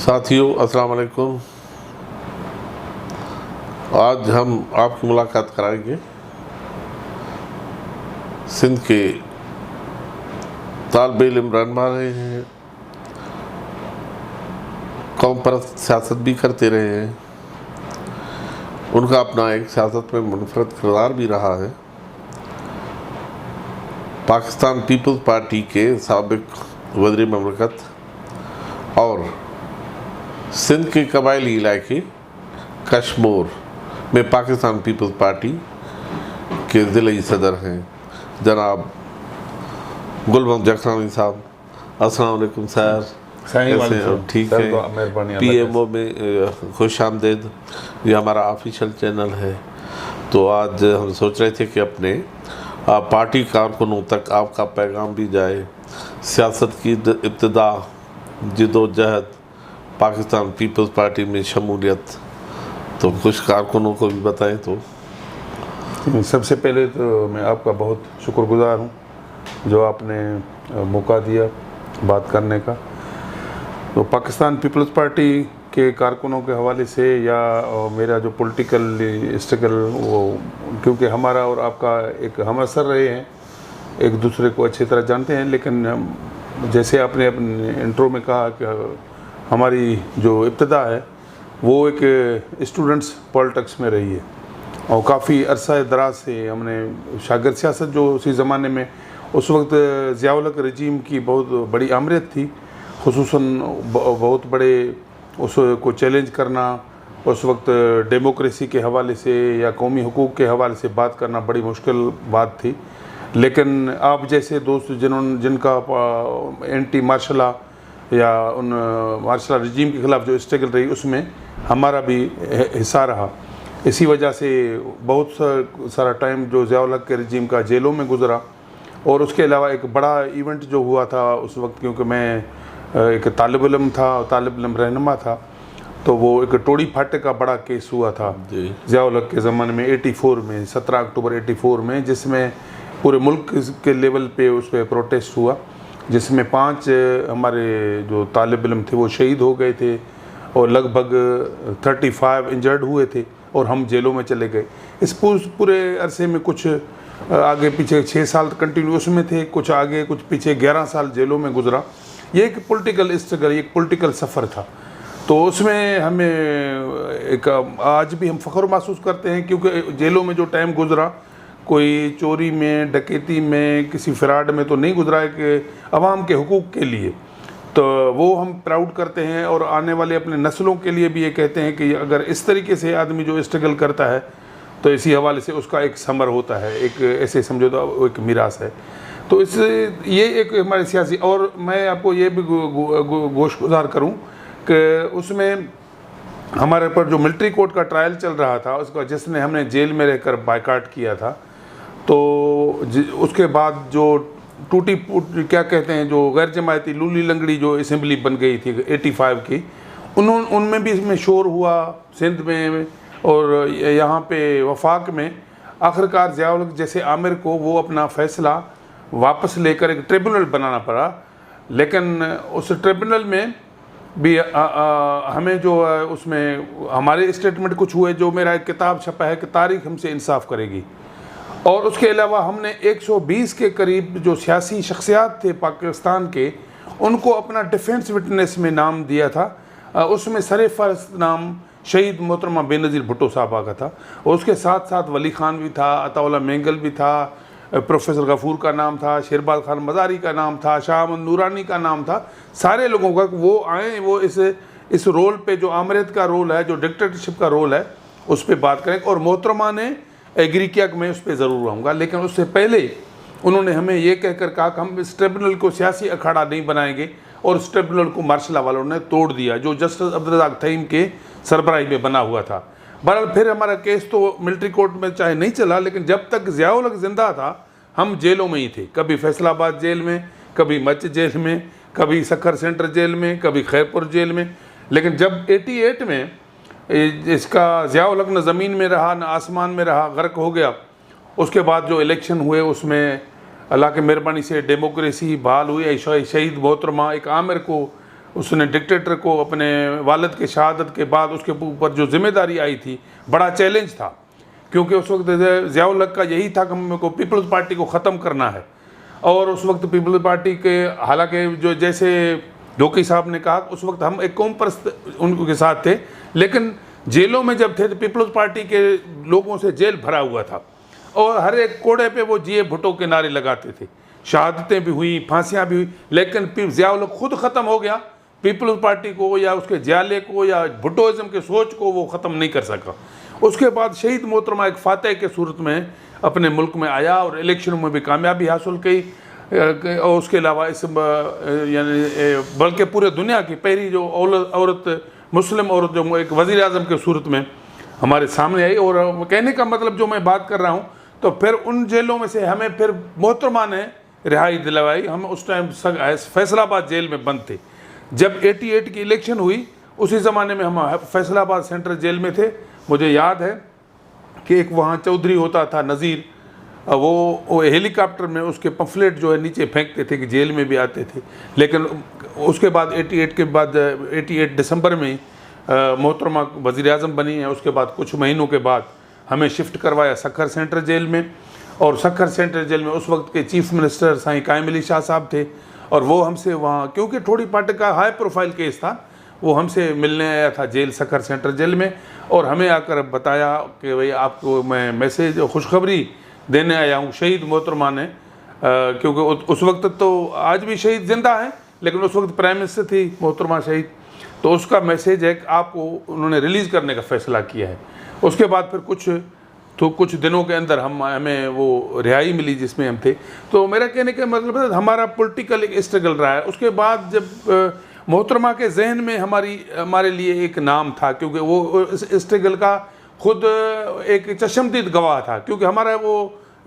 साथियों अस्सलाम वालेकुम। आज हम आपकी मुलाकात कराएंगे सिंध के तालिबे इल्म रहनुमा रहे हैं, कौम परस्त सियासत भी करते रहे हैं। उनका अपना एक सियासत में मुनफरद किरदार भी रहा है। पाकिस्तान पीपल्स पार्टी के साबिक वज़ीर ममलकत और सिंध के कबायली इलाके कश्मीर में पाकिस्तान पीपल्स पार्टी के ज़िले सदर हैं जनाब गुलबंद जखरानी साहब। अस्सलाम वालेकुम सर, कैसे हैं? ठीक है। PMO में खुश आमदेद। ये हमारा ऑफिशियल चैनल है। तो आज हम सोच रहे थे कि अपने पार्टी कारकुनों तक आपका पैगाम भी जाए। सियासत की इब्तिदा, जिदोजहद, पाकिस्तान पीपल्स पार्टी में शमूलियत, तो कुछ कारकुनों को भी बताएं। तो सबसे पहले तो मैं आपका बहुत शुक्रगुजार हूँ जो आपने मौका दिया बात करने का। तो पाकिस्तान पीपल्स पार्टी के कारकुनों के हवाले से या मेरा जो पॉलिटिकल स्ट्रगल, वो क्योंकि हमारा और आपका एक हम असर रहे हैं, एक दूसरे को अच्छी तरह जानते हैं, लेकिन जैसे आपने अपने इंट्रो में कहा कि हमारी जो इब्तिदा है वो एक स्टूडेंट्स पॉलिटिक्स में रही है और काफ़ी अरसा दराज से हमने शागिर्द सियासत जो उसी ज़माने में उस वक्त ज़िया-उल-हक रजीम की बहुत बड़ी आमरीत थी, खुसूसन बहुत बड़े उसको चैलेंज करना, उस वक्त डेमोक्रेसी के हवाले से या कौमी हुकूक के हवाले से बात करना बड़ी मुश्किल बात थी। लेकिन आप जैसे दोस्त जिनका एंटी मार्शल या उन मार्शल रजीम के ख़िलाफ़ जो स्ट्रगल रही उसमें हमारा भी हिस्सा रहा। इसी वजह से बहुत सारा टाइम जो ज़िया-उल-हक के रजीम का जेलों में गुज़रा। और उसके अलावा एक बड़ा इवेंट जो हुआ था उस वक्त, क्योंकि मैं एक तालिब इल्म था, तालिब इल्म रहनुमा था, तो वो एक टोड़ी फाटे का बड़ा केस हुआ था ज़िया-उल-हक के ज़माने में 84 में, 17 अक्टूबर 84 में, जिसमें पूरे मुल्क के लेवल पे उस पर प्रोटेस्ट हुआ, जिसमें 5 हमारे जो तालिब इल्म थे वो शहीद हो गए थे और लगभग 35 इंजर्ड हुए थे और हम जेलों में चले गए। इस पूरे अरसे में कुछ आगे पीछे 6 साल कंटिन्यूस में थे, कुछ आगे कुछ पीछे 11 साल जेलों में गुजरा। ये एक पॉलिटिकल स्ट्रगल, एक पॉलिटिकल सफ़र था। तो उसमें हमें एक आज भी हम फ़ख्र महसूस करते हैं, क्योंकि जेलों में जो टाइम गुजरा कोई चोरी में, डकैती में, किसी फ्रॉड में तो नहीं गुजरा है कि अवाम के हुकूक के लिए। तो वो हम प्राउड करते हैं और आने वाले अपने नस्लों के लिए भी ये कहते हैं कि अगर इस तरीके से आदमी जो स्ट्रगल करता है तो इसी हवाले से उसका एक समर होता है, एक ऐसे समझो तो एक मीरास है। तो इस ये एक हमारे सियासी, और मैं आपको ये भी गोशगुजार करूँ कि उसमें हमारे पर जो मिलिट्री कोर्ट का ट्रायल चल रहा था उसका, जिसने हमने जेल में रहकर बायकाट किया था, तो उसके बाद जो टूटी क्या कहते हैं, जो गैर जमायती लूली लंगड़ी जो असेंबली बन गई थी 85 की, उनमें भी इसमें शोर हुआ सिंध में और यहाँ पे वफाक में। आखिरकार ज़िया-उल-हक जैसे आमिर को वो अपना फ़ैसला वापस लेकर एक ट्रिब्यूनल बनाना पड़ा, लेकिन उस ट्रिब्यूनल में भी हमें जो उसमें हमारे स्टेटमेंट कुछ हुए, जो मेरा एक किताब छपा है कि तारीख़ हमसे इंसाफ करेगी। और उसके अलावा हमने 120 के करीब जो सियासी शख्सियात थे पाकिस्तान के, उनको अपना डिफेंस विटनेस में नाम दिया था। उसमें सर-ए-फ़हरिस्त नाम शहीद मोहतरमा बेनज़ीर भुट्टो साहबा का था, और उसके साथ साथ वली खान भी था, अताउल्लाह मेंगल भी था, प्रोफेसर गफूर का नाम था, शेरबाज़ खान मज़ारी का नाम था, शाह अहमद नूरानी का नाम था। सारे लोगों का वो आए, वो इस रोल पे जो आमरीत का रोल है, जो डिक्टेटरशिप का रोल है, उस पर बात करें। और मोहतरमा ने एग्री किया कि मैं उस पर ज़रूर रहूँगा, लेकिन उससे पहले उन्होंने हमें ये कहकर कहा कि हम इस ट्रिब्यूनल को सियासी अखाड़ा नहीं बनाएंगे, और उस ट्रिब्यूनल को मार्शल वालों ने तोड़ दिया जो जस्टिस अब्दुल रज़ाक थईम के सरबराही में बना हुआ था। बहरहाल फिर हमारा केस तो मिलिट्री कोर्ट में चाहे नहीं चला, लेकिन जब तक ज़िया-उल-हक ज़िंदा था हम जेलों में ही थे। कभी फैसलाबाद जेल में, कभी मच जेल में, कभी सखर सेंटर जेल में, कभी खैरपुर जेल में। लेकिन जब 88 में इसका ज़िया-उल-हक न ज़मीन में रहा न आसमान में रहा, गर्क हो गया, उसके बाद जो इलेक्शन हुए उसमें अल्लाह के मेहरबानी से डेमोक्रेसी बहाल हुई। शहीद मोहतरमा एक आमिर को उसने डिक्टेटर को अपने वालिद के शहादत के बाद उसके ऊपर जो जिम्मेदारी आई थी, बड़ा चैलेंज था, क्योंकि उस वक्त ज़ियाउल हक का यही था कि हमको पीपल्स पार्टी को ख़त्म करना है। और उस वक्त पीपल्स पार्टी के, हालांकि जो जैसे ढोकी साहब ने कहा, उस वक्त हम एक कौम परस्त उनके साथ थे, लेकिन जेलों में जब थे तो पीपल्स पार्टी के लोगों से जेल भरा हुआ था और हर एक कोड़े पे वो जिए भुट्टो के नारे लगाते थे। शहादतें भी हुई, फांसियाँ भी हुई, लेकिन ज़ियाउल हक खुद ख़त्म हो गया। पीपल्स पार्टी को या उसके जियाले को या भुट्टोइज़म के सोच को वो ख़त्म नहीं कर सका। उसके बाद शहीद मोहतरमा एक फातह के सूरत में अपने मुल्क में आया और इलेक्शन में भी कामयाबी हासिल की। और उसके अलावा इस यानी बल्कि पूरे दुनिया की पहली जो औरत, मुस्लिम औरत जो एक वज़ीर आज़म के सूरत में हमारे सामने आई। और कहने का मतलब जो मैं बात कर रहा हूँ, तो फिर उन जेलों में से हमें फिर मोहतरमा ने रिहाई दिलवाई। हम उस टाइम फैसलाबाद जेल में बंद थे। जब 88 की इलेक्शन हुई, उसी ज़माने में हम फैसलाबाद सेंट्रल जेल में थे। मुझे याद है कि एक वहाँ चौधरी होता था नज़ीर, वो हेलीकॉप्टर में उसके पम्फलेट जो है नीचे फेंकते थे कि जेल में भी आते थे। लेकिन उसके बाद 88 के बाद 88 दिसंबर में मोहतरमा वज़ीर आज़म बनी है। उसके बाद कुछ महीनों के बाद हमें शिफ्ट करवाया सक्खर सेंट्रल जेल में। और सक्खर सेंट्रल जेल में उस वक्त के चीफ मिनिस्टर साईं कायम अली शाह साहब थे, और वो हमसे वहाँ, क्योंकि थोड़ी पार्टी का हाई प्रोफाइल केस था, वो हमसे मिलने आया था जेल, सक्खर सेंट्रल जेल में। और हमें आकर बताया कि भाई आपको मैं मैसेज खुशखबरी देने आया हूँ शहीद मोहतरमा ने, क्योंकि उस वक्त, तो आज भी शहीद जिंदा हैं, लेकिन उस वक्त प्राइम मिनिस्टर थी मोहतरमा शहीद, तो उसका मैसेज है कि आपको उन्होंने रिलीज़ करने का फ़ैसला किया है। उसके बाद फिर कुछ दिनों के अंदर हमें वो रिहाई मिली जिसमें हम थे। तो मेरा कहने का मतलब है हमारा पॉलिटिकल एक स्ट्रगल रहा है। उसके बाद जब मोहतरमा के जहन में हमारे लिए एक नाम था, क्योंकि वो इस स्ट्रगल का खुद एक चशमदीद गवाह था, क्योंकि हमारा वो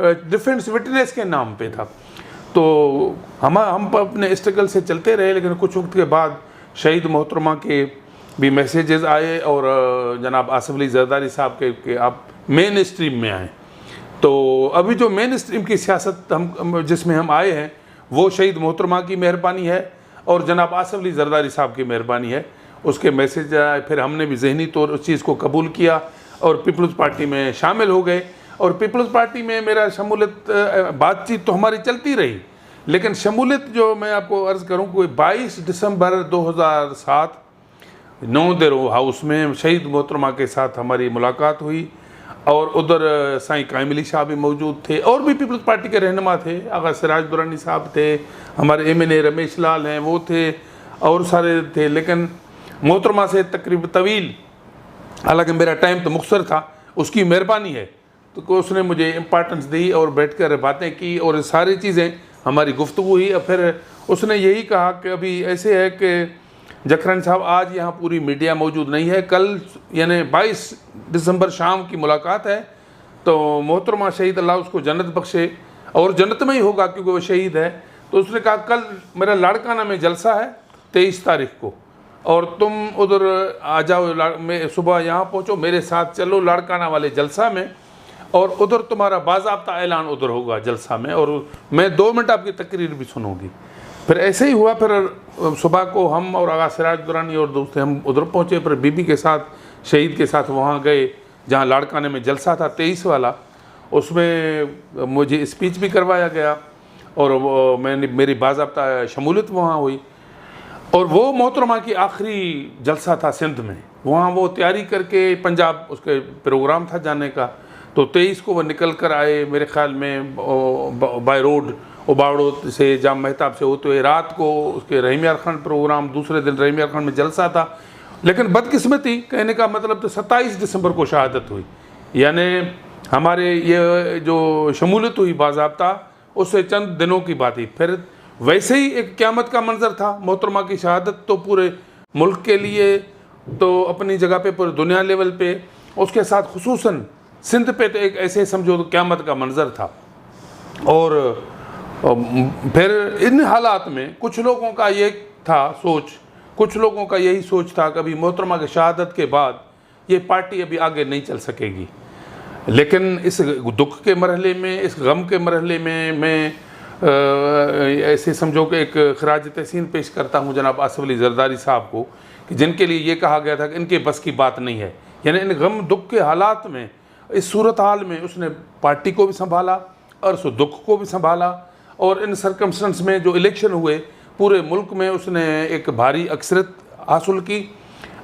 डिफेंस विटनेस के नाम पे था। तो हम अपने स्ट्रगल से चलते रहे, लेकिन कुछ वक्त के बाद शहीद मोहतरमा के भी मैसेजेस आए और जनाब आसिफ अली जरदारी साहब के आप मेन स्ट्रीम में आए। तो अभी जो मेन स्ट्रीम की सियासत जिसमें हम आए हैं, वो शहीद मोहतरमा की मेहरबानी है और जनाब आसिफ अली जरदारी साहब की मेहरबानी है। उसके मैसेज आए, फिर हमने भी जहनी तौर उस चीज़ को कबूल किया और पीपल्स पार्टी में शामिल हो गए। और पीपल्स पार्टी में मेरा शमूलियत, बातचीत तो हमारी चलती रही, लेकिन शमूलियत जो मैं आपको अर्ज़ करूँ, कोई 22 दिसंबर 2007 नौ देरो हाउस में शहीद मोहतरमा के साथ हमारी मुलाकात हुई। और उधर साईं कायम अली शाह भी मौजूद थे, और भी पीपल्स पार्टी के रहनुमा थे, आगा सिराज दुरानी साहब थे, हमारे MNA रमेश लाल हैं वो थे, और सारे थे। लेकिन मोहतरमा से तकरीब तवील, हालांकि मेरा टाइम तो मुख्तसर था, उसकी मेहरबानी है तो उसने मुझे इम्पोर्टेंस दी और बैठकर बातें की और सारी चीज़ें हमारी गुफ्तगू हुई। और फिर उसने यही कहा कि अभी ऐसे है कि जखरन साहब आज यहाँ पूरी मीडिया मौजूद नहीं है, कल यानी 22 दिसंबर शाम की मुलाकात है, तो मोहतरमा शहीद अल्लाह उसको जन्नत बख्शे, और जन्नत में ही होगा क्योंकि वो शहीद है। तो उसने कहा कल मेरा लाड़काना में जलसा है 23 तारीख को, और तुम उधर आ जाओ, सुबह यहाँ पहुँचो, मेरे साथ चलो लाड़काना वाले जलसा में, और उधर तुम्हारा बाज़ाब्ता ऐलान उधर होगा जलसा में, और मैं 2 मिनट आपकी तकरीर भी सुनूंगी। फिर ऐसे ही हुआ। फिर सुबह को हम और आगा सिराज दुरानी और दोस्त हम उधर पहुँचे, फिर बीबी के साथ, शहीद के साथ वहाँ गए जहाँ लाड़काने में जलसा था 23 वाला। उसमें मुझे स्पीच भी करवाया गया और मेरी बाज़ाब्ता शमूलियत वहाँ हुई। और वो मोहतरमा की आखिरी जलसा था सिंध में, वहाँ वो तैयारी करके पंजाब उसके प्रोग्राम था जाने का, तो 23 को वो निकल कर आए मेरे ख्याल में बाय रोड उबाड़ो से जाम महताब से होते हुए, रात को उसके रहीम यार खान प्रोग्राम, दूसरे दिन रहीम यार खान में जलसा था। लेकिन बदकिस्मती, कहने का मतलब तो 27 दिसंबर को शहादत हुई, यानी हमारे ये जो शमूलियत हुई बाज़ाब्ता, उससे चंद दिनों की बात ही। फिर वैसे ही एक क़यामत का मंजर था। मोहतरमा की शहादत तो पूरे मुल्क के लिए तो अपनी जगह पे, पूरे दुनिया लेवल पे, उसके साथ खुसूसन सिंध पे तो एक ऐसे समझो तो क़यामत का मंजर था। और फिर इन हालात में कुछ लोगों का ये था सोच, कुछ लोगों का यही सोच था कभी मोहतरमा की शहादत के बाद ये पार्टी अभी आगे नहीं चल सकेगी। लेकिन इस दुख के मरहले में, इस गम के मरहले में मैं ऐसे समझो कि एक खराज तहसीन पेश करता हूँ जनाब आसिफ अली जरदारी साहब को, कि जिनके लिए ये कहा गया था कि इनके बस की बात नहीं है। यानी इन गम दुख के हालात में, इस सूरत हाल में उसने पार्टी को भी संभाला और उस दुख को भी संभाला, और इन सरकमस्टेंस में जो इलेक्शन हुए पूरे मुल्क में उसने एक भारी अक्सरियत हासिल की।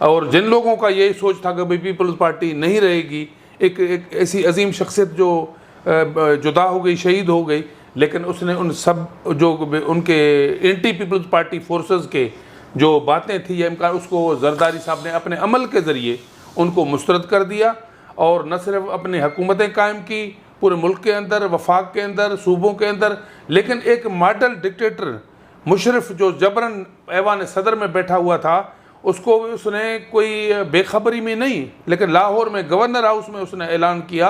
और जिन लोगों का यही सोच था कि भाई पीपल्स पार्टी नहीं रहेगी, एक ऐसी अजीम शख्सियत जो जुदा हो गई, शहीद हो गई, लेकिन उसने उन सब जो उनके एंटी पीपल्स पार्टी फोर्सेस के जो बातें थी या इम्कान, उसको जरदारी साहब ने अपने अमल के ज़रिए उनको मुस्तरद कर दिया। और न सिर्फ अपनी हुकूमतें कायम की पूरे मुल्क के अंदर, वफाक के अंदर, सूबों के अंदर, लेकिन एक मॉडल डिक्टेटर मुशर्रफ जो जबरन ऐवान सदर में बैठा हुआ था, उसको उसने कोई बेखबरी में नहीं, लेकिन लाहौर में गवर्नर हाउस में उसने ऐलान किया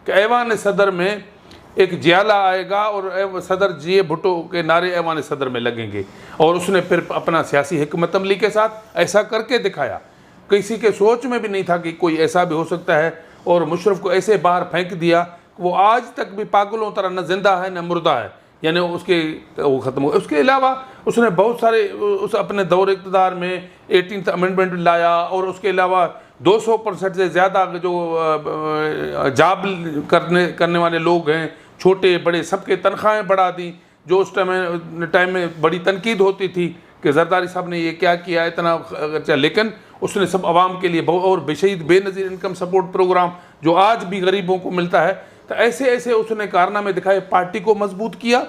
कि ऐवान सदर में एक जियाला आएगा और सदर जी भुट्टो के नारे ऐवान सदर में लगेंगे। और उसने फिर अपना सियासी हिकमत अमली के साथ ऐसा करके दिखाया। किसी के सोच में भी नहीं था कि कोई ऐसा भी हो सकता है, और मुशर्रफ को ऐसे बाहर फेंक दिया, वो आज तक भी पागलों तरह न जिंदा है न मुर्दा है, यानी उसके वो ख़त्म हो। उसके अलावा उसने बहुत सारे उस अपने दौर इक़्तिदार में 18th अमेंडमेंट लाया, और उसके अलावा 200% से ज़्यादा जो जॉब करने वाले लोग हैं, छोटे बड़े, सबके तनख्वाहें बढ़ा दी, जो उस टाइम में बड़ी तनकीद होती थी कि जरदारी साहब ने ये क्या किया इतना खर्चा, लेकिन उसने सब आवाम के लिए बहुत, और बेशहीद बेनज़ीर इनकम सपोर्ट प्रोग्राम जो आज भी गरीबों को मिलता है। तो ऐसे ऐसे उसने कारनामे दिखाए, पार्टी को मजबूत किया,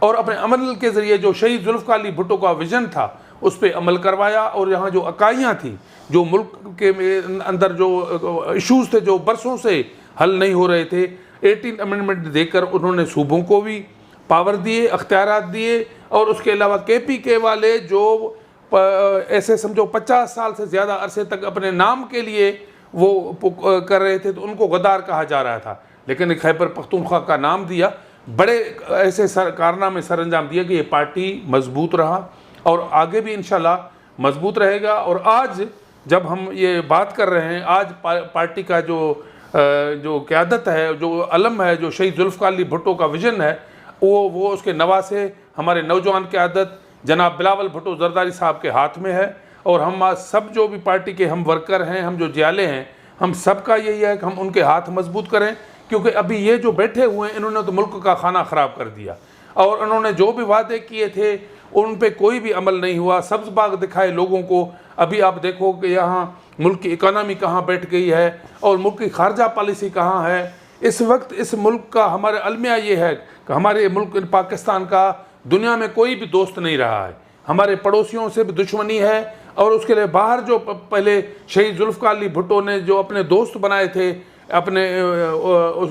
और अपने अमल के ज़रिए जो शहीद जुल्फ़िकार अली भुट्टो का विज़न था उस पर अमल करवाया। और यहाँ जो अकाइयाँ थी, जो मुल्क के अंदर जो इशूज़ थे जो बरसों से हल नहीं हो रहे थे, 18th अमेंडमेंट देकर उन्होंने सूबों को भी पावर दिए, अख्तियारात दिए। और उसके अलावा KPK वाले जो ऐसे समझो 50 साल से ज़्यादा अरसे तक अपने नाम के लिए वो कर रहे थे, तो उनको गद्दार कहा जा रहा था, लेकिन खैबर पख्तूनख्वा का नाम दिया, बड़े ऐसे कारनामे सर अंजाम दिया कि ये पार्टी मजबूत रहा और आगे भी इंशाल्लाह मजबूत रहेगा। और आज जब हम ये बात कर रहे हैं, आज पार्टी का जो क़यादत है, जो अलम है, जो शहीद जुल्फ़िकार अली भुट्टो का विज़न है, वो उसके नवासे हमारे नौजवान क़यादत जनाब बिलावल भुट्टो जरदारी साहब के हाथ में है। और हम आज सब जो भी पार्टी के हम वर्कर हैं, हम जो जियाले हैं, हम सब का यही है कि हम उनके हाथ मजबूत करें, क्योंकि अभी ये जो बैठे हुए हैं इन्होंने तो मुल्क का खाना ख़राब कर दिया, और उन्होंने जो भी वादे किए थे उन पे कोई भी अमल नहीं हुआ। सब्ज़ बाग दिखाए लोगों को। अभी आप देखो कि यहाँ मुल्क की इकानमी कहाँ बैठ गई है और मुल्क की खारजा पॉलिसी कहाँ है। इस वक्त इस मुल्क का हमारा अलमिया ये है कि हमारे मुल्क पाकिस्तान का दुनिया में कोई भी दोस्त नहीं रहा है, हमारे पड़ोसियों से भी दुश्मनी है। और उसके लिए बाहर जो पहले शहीद जुल्फ़िकार अली भुट्टो ने जो अपने दोस्त बनाए थे अपने उस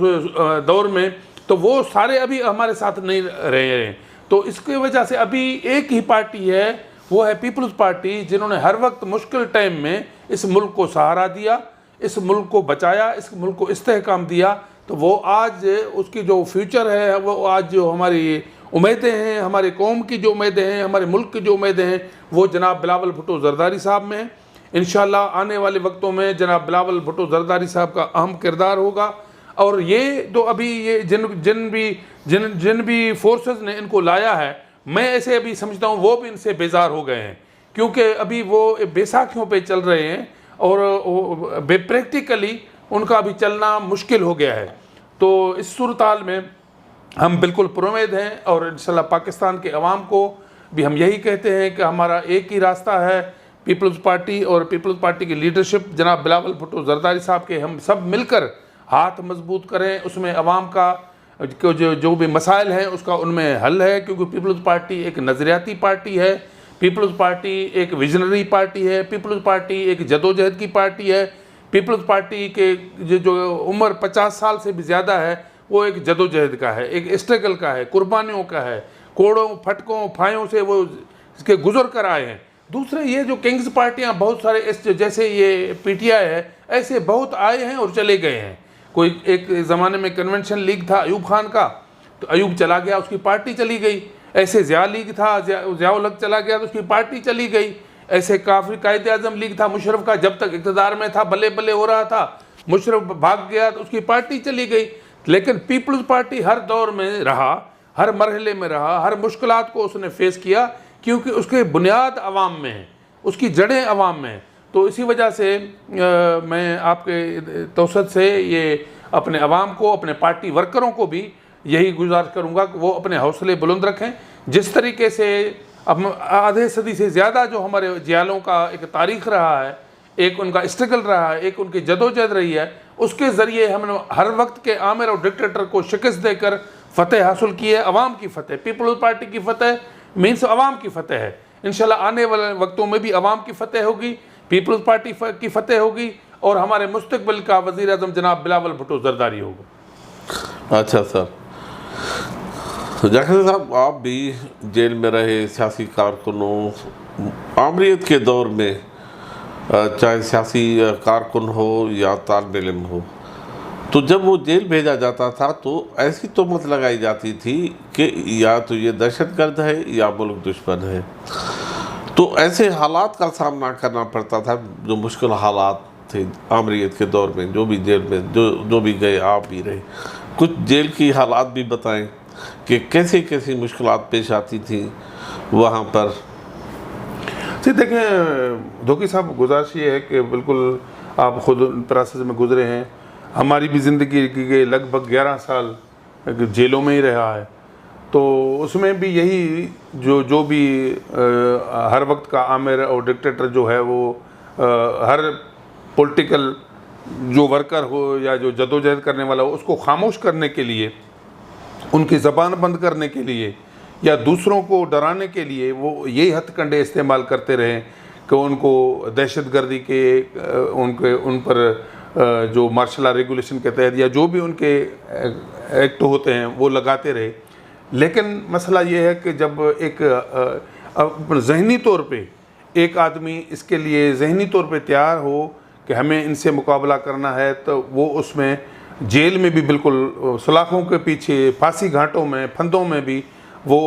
दौर में, तो वो सारे अभी हमारे साथ नहीं रहे हैं। तो इसकी वजह से अभी एक ही पार्टी है, वो है पीपल्स पार्टी, जिन्होंने हर वक्त मुश्किल टाइम में इस मुल्क को सहारा दिया, इस मुल्क को बचाया, इस मुल्क को इस्तेहकाम दिया। तो वो आज उसकी जो फ्यूचर है, वो आज जो हमारी उम्मीदें हैं, हमारे कौम की जो उम्मीदें हैं, हमारे मुल्क की जो उम्मीदें हैं, वो जनाब बिलावल भुट्टो जरदारी साहब में हैं। इंशाल्लाह आने वाले वक्तों में जनाब बिलावल भुट्टो जरदारी साहब का अहम किरदार होगा। और ये तो अभी ये जिन भी फोर्सेस ने इनको लाया है, मैं ऐसे अभी समझता हूँ वो भी इनसे बेजार हो गए हैं, क्योंकि अभी वो बैसाखियों पे चल रहे हैं और प्रैक्टिकली उनका अभी चलना मुश्किल हो गया है। तो इस सूरत हाल में हम बिल्कुल पुरुमेद हैं, और इंशाल्लाह पाकिस्तान के अवाम को भी हम यही कहते हैं कि हमारा एक ही रास्ता है, पीपल्स पार्टी और पीपल्स पार्टी की लीडरशिप जनाब बिलावल भुट्टो जरदारी साहब के हम सब मिलकर हाथ मजबूत करें। उसमें अवाम का जो भी मसाइल हैं उसका उनमें हल है, क्योंकि पीपल्स पार्टी एक नज़रियाती पार्टी है, पीपल्स पार्टी एक विजनरी पार्टी है, पीपल्स पार्टी एक जदोजहद की पार्टी है। पीपल्स पार्टी के जो उम्र 50 साल से भी ज़्यादा है, वो एक जदोजहद का है, एक स्ट्रगल का है, कुर्बानियों का है, कोड़ों फटकों फायों से वो इसके गुजर कर आए हैं। दूसरे ये जो किंग्स पार्टियाँ बहुत सारे जैसे ये PTI है, ऐसे बहुत आए हैं और चले गए हैं। कोई एक ज़माने में कन्वेंशन लीग था अयूब खान का, तो अयूब चला गया, उसकी पार्टी चली गई। ऐसे ज़िया लीग था, ज़ियाउल हक चला गया तो उसकी पार्टी चली गई। ऐसे काफ़ी कायदे आज़म लीग था मुशर्रफ का, जब तक इक़्तिदार में था बल्ले बल्ले हो रहा था, मुशर्रफ भाग गया तो उसकी पार्टी चली गई। लेकिन पीपल्स पार्टी हर दौर में रहा, हर मरहले में रहा, हर मुश्किलात को उसने फेस किया, क्योंकि उसके बुनियाद अवाम में है, उसकी जड़ें अवाम में हैं। तो इसी वजह से मैं आपके तौसत से ये अपने अवाम को, अपने पार्टी वर्करों को भी यही गुजारिश करूँगा कि वो अपने हौसले बुलंद रखें। जिस तरीके से अब आधे सदी से ज़्यादा जो हमारे जियालों का एक तारीख़ रहा है, एक उनका स्ट्रगल रहा है, एक उनकी जदोजहद रही है, उसके ज़रिए हमने हर वक्त के आमिर और डिक्टेटर को शिकस्त देकर फ़तेह हासिल की है। अवाम की फ़तेह, पीपल्स पार्टी की फ़तेह मीन्स अवाम की फ़तेह है। इंशाल्लाह आने वाले वक्तों में भी अवाम की फ़तेह होगी, पीपल्स पार्टी की फ़तेह होगी, और हमारे मुस्तकबिल का वज़ीर आज़म जनाब बिलावल भुट्टो ज़रदारी होगा। अच्छा सर, जाकिर साहब, आप भी जेल में रहे, सियासी कारकुनों, आमरीत के दौर में चाहे सियासी कारकुन हो या तालिब इल्म हो, तो जब वो जेल भेजा जाता था तो ऐसी तोहमत लगाई जाती थी कि या तो ये दहशतगर्द है या मुल्क दुश्मन है। तो ऐसे हालात का सामना करना पड़ता था, जो मुश्किल हालात थे आमरीत के दौर में। जो भी जेल में जो भी गए, आप भी रहे, कुछ जेल की हालात भी बताएं कि कैसी कैसी मुश्किलात पेश आती थी वहाँ पर। जी देखें धोकी साहब, गुजारिश ये है कि बिल्कुल आप ख़ुद प्रोसेस में गुजरे हैं, हमारी भी ज़िंदगी के लगभग 11 साल जेलों में ही रहा है। तो उसमें भी यही जो भी हर वक्त का आमिर और डिक्टेटर जो है वो हर पॉलिटिकल जो वर्कर हो या जो जदोजहद करने वाला हो, उसको खामोश करने के लिए, उनकी ज़बान बंद करने के लिए या दूसरों को डराने के लिए वो यही हथकंडे इस्तेमाल करते रहे कि उनको दहशतगर्दी के उन पर जो मार्शल लॉ रेगुलेशन के तहत या जो भी उनके एक्ट होते हैं वो लगाते रहे। लेकिन मसला ये है कि जब एक ज़हनी तौर पे एक आदमी इसके लिए ज़हनी तौर पे तैयार हो कि हमें इनसे मुकाबला करना है, तो वो उसमें जेल में भी बिल्कुल सलाखों के पीछे, फांसी घाटों में, फंदों में भी वो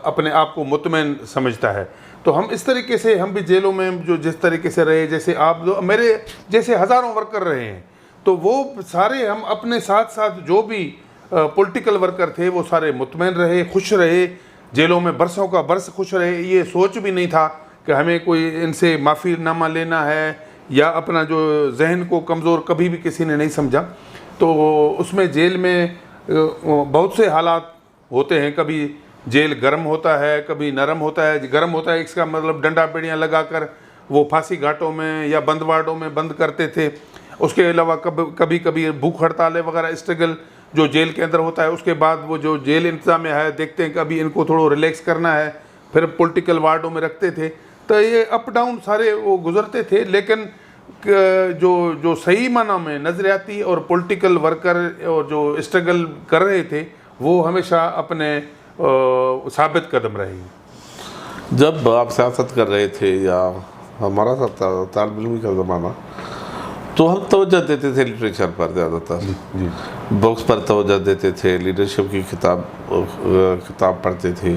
अपने आप को मुतमईन समझता है। तो हम इस तरीके से, हम भी जेलों में जो जिस तरीके से रहे, जैसे आप जो मेरे जैसे हज़ारों वर्कर रहे हैं, तो वो सारे हम अपने साथ साथ जो भी पॉलिटिकल वर्कर थे वो सारे मुतमईन रहे, खुश रहे, जेलों में बरसों का बरस खुश रहे। ये सोच भी नहीं था कि हमें कोई इनसे माफ़ीनामा लेना है, या अपना जो जहन को कमज़ोर कभी भी किसी ने नहीं समझा। तो उसमें जेल में बहुत से हालात होते हैं, कभी जेल गर्म होता है, कभी नरम होता है। गर्म होता है इसका मतलब डंडा बेड़ियाँ लगाकर वो फांसी घाटों में या बंद वार्डों में बंद करते थे। उसके अलावा कभी कभी भूख हड़तालें वगैरह स्ट्रगल जो जेल के अंदर होता है, उसके बाद वो जो जेल इंतज़ामिया है देखते हैं कि अभी इनको थोड़ा रिलैक्स करना है, फिर पॉलिटिकल वार्डों में रखते थे। तो ये अप डाउन सारे वो गुजरते थे। लेकिन जो सही माना में नज़रियाती और पॉलिटिकल वर्कर और जो स्ट्रगल कर रहे थे वो हमेशा अपने साबित कदम रहे। जब आप सियासत कर रहे थे या हमारा सा तालिब इल्मी का ज़माना, तो हम तवज्जो देते थे लिटरेचर पर, ज़्यादातर बुक्स पर तवज्जो देते थे, लीडरशिप की किताब पढ़ते थे।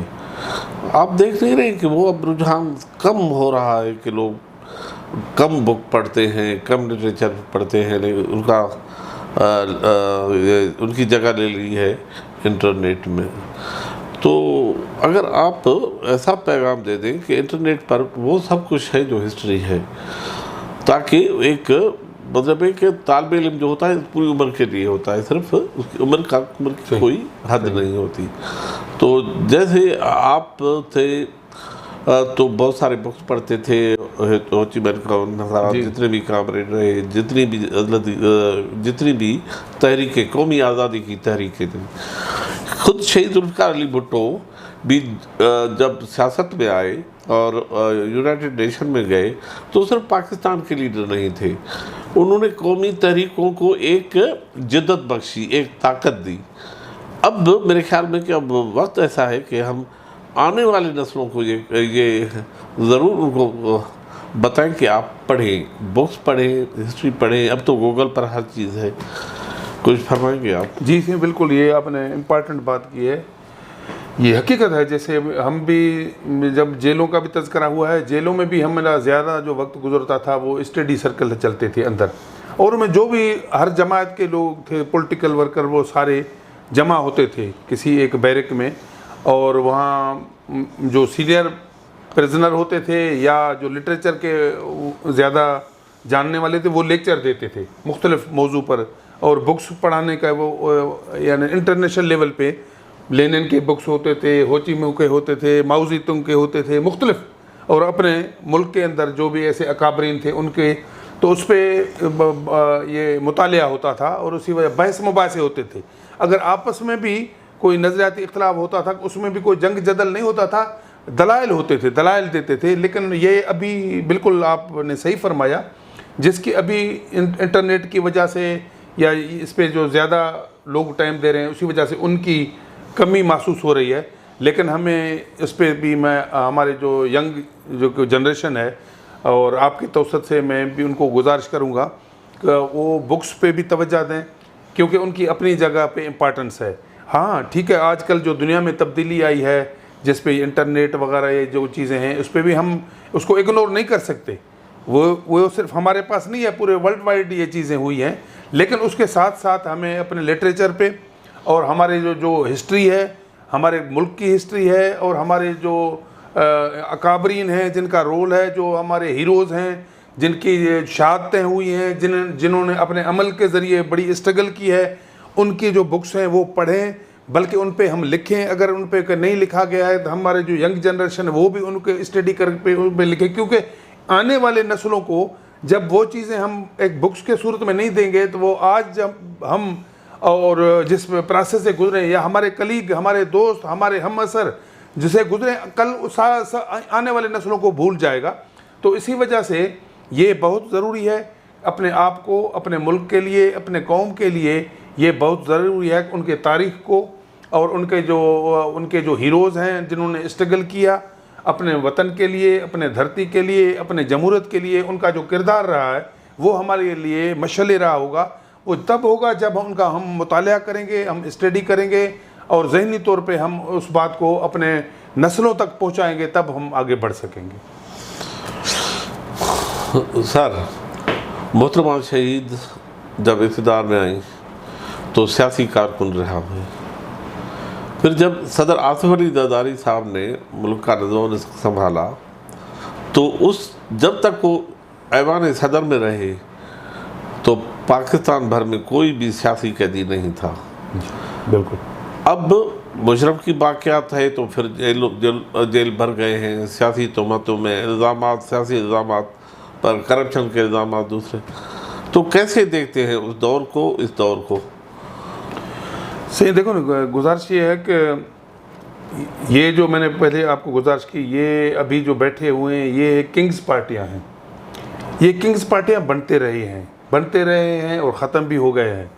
आप देख नहीं रहे कि वो अब रुझान कम हो रहा है कि लोग कम बुक पढ़ते हैं, कम लिटरेचर पढ़ते हैं, लेकिन उनकी जगह ले ली है इंटरनेट में। तो अगर आप ऐसा पैगाम दे दें कि इंटरनेट पर वो सब कुछ है जो हिस्ट्री है, ताकि एक मतलब एक तालिब इल्म जो होता है पूरी उम्र के लिए होता है, सिर्फ उसकी उम्र की कोई हद नहीं होती। तो जैसे आप थे तो बहुत सारे बुक्स पढ़ते थे, हो ची मैन का जितने भी कामरेड रहे, जितनी भी तहरीकें, कौमी आज़ादी की तहरीकें थी। खुद शहीद जुल्फ़िकार अली भुट्टो भी जब सियासत में आए और यूनाइटेड नेशन में गए तो सिर्फ पाकिस्तान के लीडर नहीं थे, उन्होंने कौमी तहरीकों को एक जिद्दत बख्शी, एक ताकत दी। अब मेरे ख्याल में कि अब वक्त ऐसा है कि हम आने वाली नस्लों को ये ज़रूर उनको बताएं कि आप पढ़ें, बुक्स पढ़ें, हिस्ट्री पढ़ें। अब तो गूगल पर हर चीज़ है। कुछ फरमाएंगे आप? जी बिल्कुल, ये आपने इम्पॉर्टेंट बात की है। ये हकीकत है। जैसे हम भी जब जेलों का भी तज़किरा हुआ है, जेलों में भी हमारा ज़्यादा जो वक्त गुजरता था वो स्टडी सर्कल चलते थे अंदर, और उनमें जो भी हर जमात के लोग थे, पॉलिटिकल वर्कर, वो सारे जमा होते थे किसी एक बैरक में। और वहाँ जो सीनियर प्रिजनर होते थे या जो लिटरेचर के ज़्यादा जानने वाले थे वो लेक्चर देते थे मुख्तलिफ मौजू पर, और बुक्स पढ़ाने का वो यानी इंटरनेशनल लेवल पे लेनिन के बुक्स होते थे, हो ची मिन्ह के होते थे, माओ ज़ेडुंग के होते थे मुख्तलिफ, और अपने मुल्क के अंदर जो भी ऐसे अकाबरीन थे उनके, तो उस पर ये मुतालिया होता था और उसी वजह बहस मुबासे होते थे। अगर आपस में भी कोई नज़रियाती इख्तलाफ होता था उसमें भी कोई जंग जदल नहीं होता था, दलाइल होते थे, दलाइल देते थे। लेकिन ये अभी बिल्कुल आपने सही फरमाया, जिसकी अभी इंटरनेट की वजह से या इस पे जो ज़्यादा लोग टाइम दे रहे हैं उसी वजह से उनकी कमी महसूस हो रही है। लेकिन हमें इस पे भी मैं हमारे जो यंग जो जनरेशन है और आपकी तवसत से मैं भी उनको गुजारिश करूँगा कि वो बुक्स पे भी तवज्जो दें, क्योंकि उनकी अपनी जगह पे इम्पार्टेंस है। हाँ ठीक है, आजकल जो दुनिया में तब्दीली आई है जिस पे इंटरनेट वगैरह ये जो चीज़ें हैं उस पर भी हम उसको इग्नोर नहीं कर सकते। वो सिर्फ हमारे पास नहीं है, पूरे वर्ल्ड वाइड ये चीज़ें हुई हैं। लेकिन उसके साथ साथ हमें अपने लिटरेचर पे और हमारे जो हिस्ट्री है, हमारे मुल्क की हिस्ट्री है और हमारे जो अकाबरीन हैं जिनका रोल है, जो हमारे हीरोज़ हैं जिनकी शहादतें हुई हैं, जिन्होंने अपने अमल के ज़रिए बड़ी स्ट्रगल की है, उनकी जो बुक्स हैं वो पढ़ें, बल्कि उन पे हम लिखें। अगर उन पे नहीं लिखा गया है तो हमारे जो यंग जनरेशन है वो भी उनके स्टडी कर पे उन पे लिखें, क्योंकि आने वाले नस्लों को जब वो चीज़ें हम एक बुक्स के सूरत में नहीं देंगे तो वो आज जब हम और जिस प्रोसेस से गुजरे या हमारे कलीग, हमारे दोस्त, हमारे हम असर जिसे गुजरे, कल आने वाले नस्लों को भूल जाएगा। तो इसी वजह से ये बहुत ज़रूरी है अपने आप को, अपने मुल्क के लिए, अपने कौम के लिए ये बहुत ज़रूरी है उनके तारीख़ को और उनके जो हीरोज़ हैं जिन्होंने स्ट्रगल किया अपने वतन के लिए, अपने धरती के लिए, अपने जमहूरियत के लिए, उनका जो किरदार रहा है वो हमारे लिए मशअल रहा होगा। वो तब होगा जब उनका हम मुतालिया करेंगे, हम स्टडी करेंगे और ज़हनी तौर पे हम उस बात को अपने नस्लों तक पहुंचाएंगे, तब हम आगे बढ़ सकेंगे। सर, मोहतरमा शहीद जब इक़्तिदार में आई तो सियासी कारकुन रहा हुए, फिर जब सदर आसिफ अली जरदारी साहब ने मुल्क का निज़ाम संभाला तो जब तक वो ऐवान सदर में रहे तो पाकिस्तान भर में कोई भी सियासी कैदी नहीं था। बिल्कुल। अब मुशर्रफ की वाक़यात है तो फिर जेल भर गए हैं सियासी तहमतों में, इल्ज़ामात, सियासी इल्ज़ामात पर, करप्शन के इल्ज़ामात दूसरे। तो कैसे देखते हैं उस दौर को, इस दौर को? सही देखो ना, गुजारिश ये है कि ये जो मैंने पहले आपको गुजारिश की, ये अभी जो बैठे हुए हैं ये किंग्स पार्टियां हैं। ये किंग्स पार्टियां बनते रहे हैं और ख़त्म भी हो गए हैं।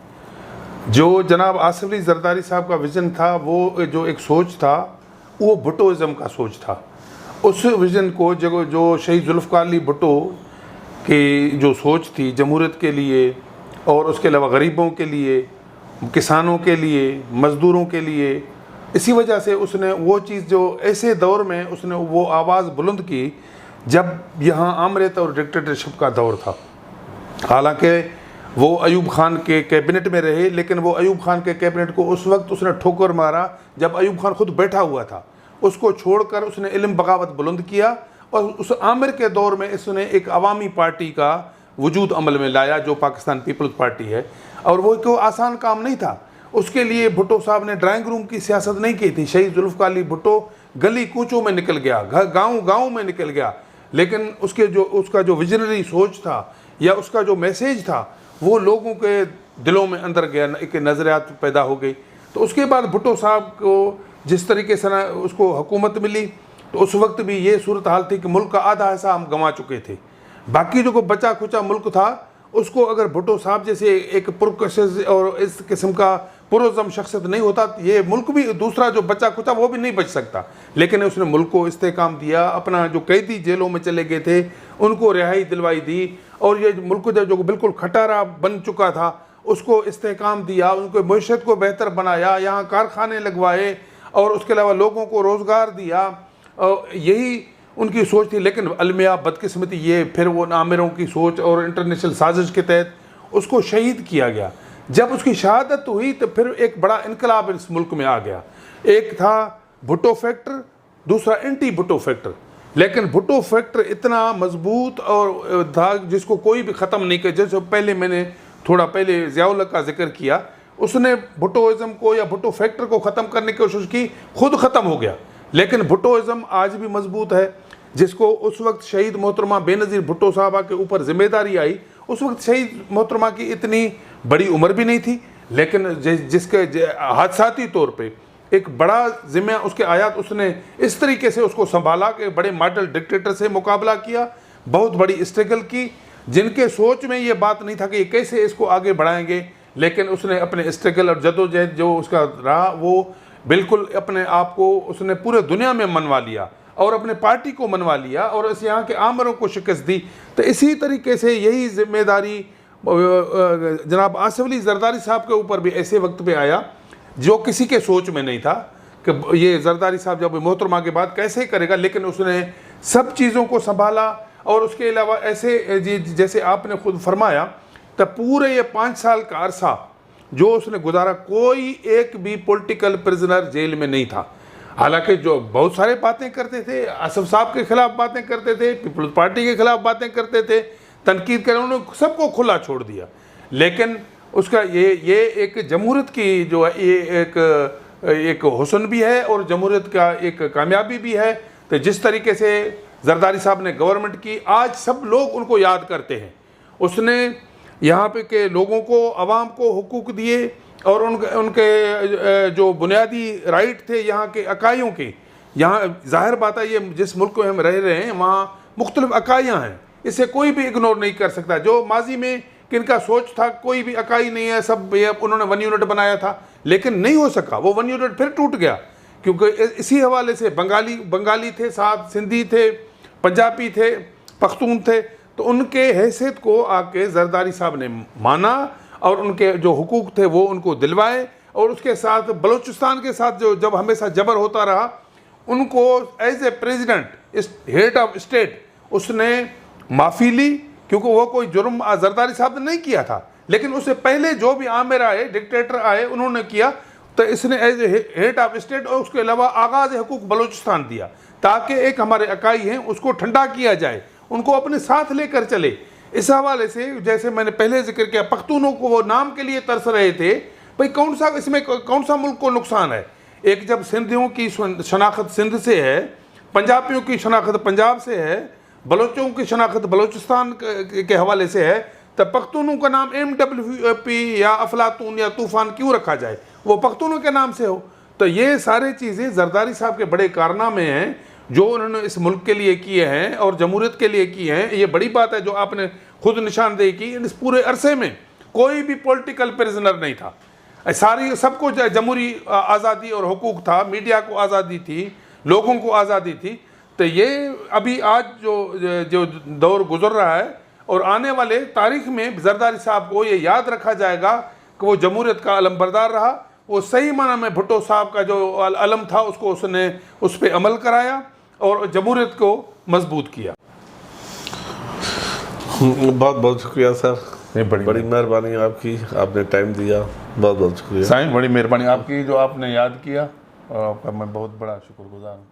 जो जनाब आसिफ अली जरदारी साहब का विज़न था, वो जो एक सोच था वो भुट्टोइज़म का सोच था। उस विज़न को जो शहीद जुल्फ़िकार अली भुट्टो की जो सोच थी जमहूरियत के लिए और उसके अलावा गरीबों के लिए, किसानों के लिए, मज़दूरों के लिए, इसी वजह से उसने वो चीज़ जो ऐसे दौर में उसने वो आवाज़ बुलंद की जब यहाँ आमरत और डिक्टेटरशिप का दौर था। हालांकि वो अयूब खान के कैबिनेट में रहे, लेकिन वो अयूब खान के कैबिनेट को उस वक्त उसने ठोकर मारा जब अयूब खान खुद बैठा हुआ था। उसको छोड़कर उसने इल्म बगावत बुलंद किया और उस आमिर के दौर में इसने एक अवामी पार्टी का वजूद अमल में लाया जो पाकिस्तान पीपल्स पार्टी है। और वो कोई आसान काम नहीं था। उसके लिए भुट्टो साहब ने ड्राइंग रूम की सियासत नहीं की थी। शहीद जुल्फ़िकार अली भुट्टो गली कूचों में निकल गया, गाँव में निकल गया, लेकिन उसका जो विजनरी सोच था या उसका जो मैसेज था वो लोगों के दिलों में अंदर गया, एक नज़रियात पैदा हो गई। तो उसके बाद भुट्टो साहब को जिस तरीके से उसको हुकूमत मिली तो उस वक्त भी ये सूरत हाल थी कि मुल्क का आधा हिस्सा हम गंवा चुके थे। बाकी जो को बचा खुचा मुल्क था उसको अगर भुट्टो साहब जैसे एक पुरकशिश और इस किस्म का पुरज़म शख्सियत नहीं होता, ये मुल्क भी दूसरा जो बचा खुचा वो भी नहीं बच सकता। लेकिन उसने मुल्क को इस्तेकाम दिया, अपना जो कैदी जेलों में चले गए थे उनको रिहाई दिलवाई दी और ये मुल्क जो बिल्कुल खटारा बन चुका था उसको इस्तेकाम दिया, उनको मईशत को बेहतर बनाया, यहाँ कारखाने लगवाए और उसके अलावा लोगों को रोज़गार दिया। यही उनकी सोच थी। लेकिन अलमिया बदकिस्मती ये फिर वो आमिरों की सोच और इंटरनेशनल साजिश के तहत उसको शहीद किया गया। जब उसकी शहादत हुई तो फिर एक बड़ा इनकलाब इस मुल्क में आ गया। एक था भुट्टो फैक्टर, दूसरा एंटी भुट्टो फैक्टर। लेकिन भुट्टो फैक्टर इतना मजबूत और था जिसको कोई भी ख़त्म नहीं कर। जैसे पहले मैंने थोड़ा पहले ज़ियाउल हक का जिक्र किया, उसने भुट्टोइज़म को या भुट्टो फैक्टर को ख़त्म करने की कोशिश की, खुद ख़त्म हो गया। लेकिन भुट्टोइज़म आज भी मजबूत है, जिसको उस वक्त शहीद मोहतरमा बेनज़ीर भुट्टो साहबा के ऊपर जिम्मेदारी आई। उस वक्त शहीद मोहतरमा की इतनी बड़ी उम्र भी नहीं थी, लेकिन जिसके हादसाती तौर पे एक बड़ा जिम्मा उसके आया, तो उसने इस तरीके से उसको संभाला कि बड़े मॉडल डिक्टेटर से मुकाबला किया, बहुत बड़ी स्ट्रगल की, जिनके सोच में ये बात नहीं था कि कैसे इसको आगे बढ़ाएंगे। लेकिन उसने अपने स्ट्रगल और जदोजहद जो उसका रहा, वो बिल्कुल अपने आप को उसने पूरे दुनिया में मनवा लिया और अपने पार्टी को मनवा लिया और इस यहाँ के आमरों को शिकस्त दी। तो इसी तरीके से यही जिम्मेदारी जनाब आसिफ अली जरदारी साहब के ऊपर भी ऐसे वक्त पे आया जो किसी के सोच में नहीं था कि ये जरदारी साहब जब मोहतरमा के बाद कैसे करेगा। लेकिन उसने सब चीज़ों को संभाला। और उसके अलावा ऐसे जैसे आपने खुद फरमाया, तो पूरे ये 5 साल का अरसा जो उसने गुजारा, कोई एक भी पॉलिटिकल प्रिजनर जेल में नहीं था। हालांकि जो बहुत सारे बातें करते थे, आसिफ साहब के खिलाफ बातें करते थे, पीपल्स पार्टी के खिलाफ बातें करते थे, तनकीद कर, उन्होंने सबको खुला छोड़ दिया। लेकिन उसका ये एक जमहूरियत की जो है ये एक हुस्न भी है और जमहूरियत का एक कामयाबी भी है। तो जिस तरीके से जरदारी साहब ने गवर्नमेंट की, आज सब लोग उनको याद करते हैं। उसने यहाँ पे के लोगों को, आवाम को हुकूक दिए और उनके जो बुनियादी राइट थे यहाँ के अकाइयों के। यहाँ जाहिर बात है, ये जिस मुल्क में हम रह रहे हैं वहाँ मुख्तलिफ अकाइयाँ हैं, इसे कोई भी इग्नोर नहीं कर सकता। जो माजी में किनका सोच था, कोई भी अकाई नहीं है, सब उन्होंने 1 यूनिट बनाया था, लेकिन नहीं हो सका। वो 1 यूनिट फिर टूट गया, क्योंकि इसी हवाले से बंगाली थे, साथ सिंधी थे, पंजाबी थे, पख्तून थे। तो उनके हैसियत को आके जरदारी साहब ने माना और उनके जो हुकूक थे वो उनको दिलवाए। और उसके साथ बलूचिस्तान के साथ जो जब हमेशा जबर होता रहा, उनको as a president, head of state, उसने माफ़ी ली, क्योंकि वो कोई जुर्म जरदारी साहब ने नहीं किया था। लेकिन उससे पहले जो भी आमिर आए, डिक्टेटर आए, उन्होंने किया। तो इसने as a head of state और उसके अलावा आगाज़ हुकूक बलूचिस्तान दिया, ताकि एक हमारे अकाई हैं उसको ठंडा किया जाए, उनको अपने साथ लेकर चले। इस हवाले से जैसे मैंने पहले जिक्र किया, पख्तूनों को वो नाम के लिए तरस रहे थे, भाई कौन सा इसमें कौन सा मुल्क को नुकसान है। एक जब सिंधियों की शनाख्त सिंध से है, पंजाबियों की शनाख्त पंजाब से है, बलोचों की शनाख्त बलूचिस्तान के हवाले से है, तब पख्तूनों का नाम MWP या अफलातून या तूफ़ान क्यों रखा जाए, वो पख्तूनों के नाम से हो। तो ये सारी चीज़ें जरदारी साहब के बड़े कारनामे हैं जो उन्होंने इस मुल्क के लिए किए हैं और जमहूरियत के लिए किए हैं। ये बड़ी बात है जो आपने खुद निशानदेही की। इस पूरे अरसे में कोई भी पॉलिटिकल प्रिजनर नहीं था, सारी सबको जमहूरी आज़ादी और हुकूक था, मीडिया को आज़ादी थी, लोगों को आज़ादी थी। तो ये अभी आज जो दौर गुजर रहा है और आने वाले तारीख में जरदारी साहब को ये याद रखा जाएगा कि वो जमहूरियत का अलमबरदार रहा। वो सही माना में भुट्टो साहब का जो अलम था उसको उसने उस पर अमल कराया और जमहूरियत को मजबूत किया। बहुत बहुत शुक्रिया सर, बड़ी मेहरबानी आपकी, आपने टाइम दिया, बहुत बहुत शुक्रिया साईं। बड़ी मेहरबानी आपकी जो आपने याद किया, और आपका मैं बहुत बड़ा शुक्रगुजार हूँ।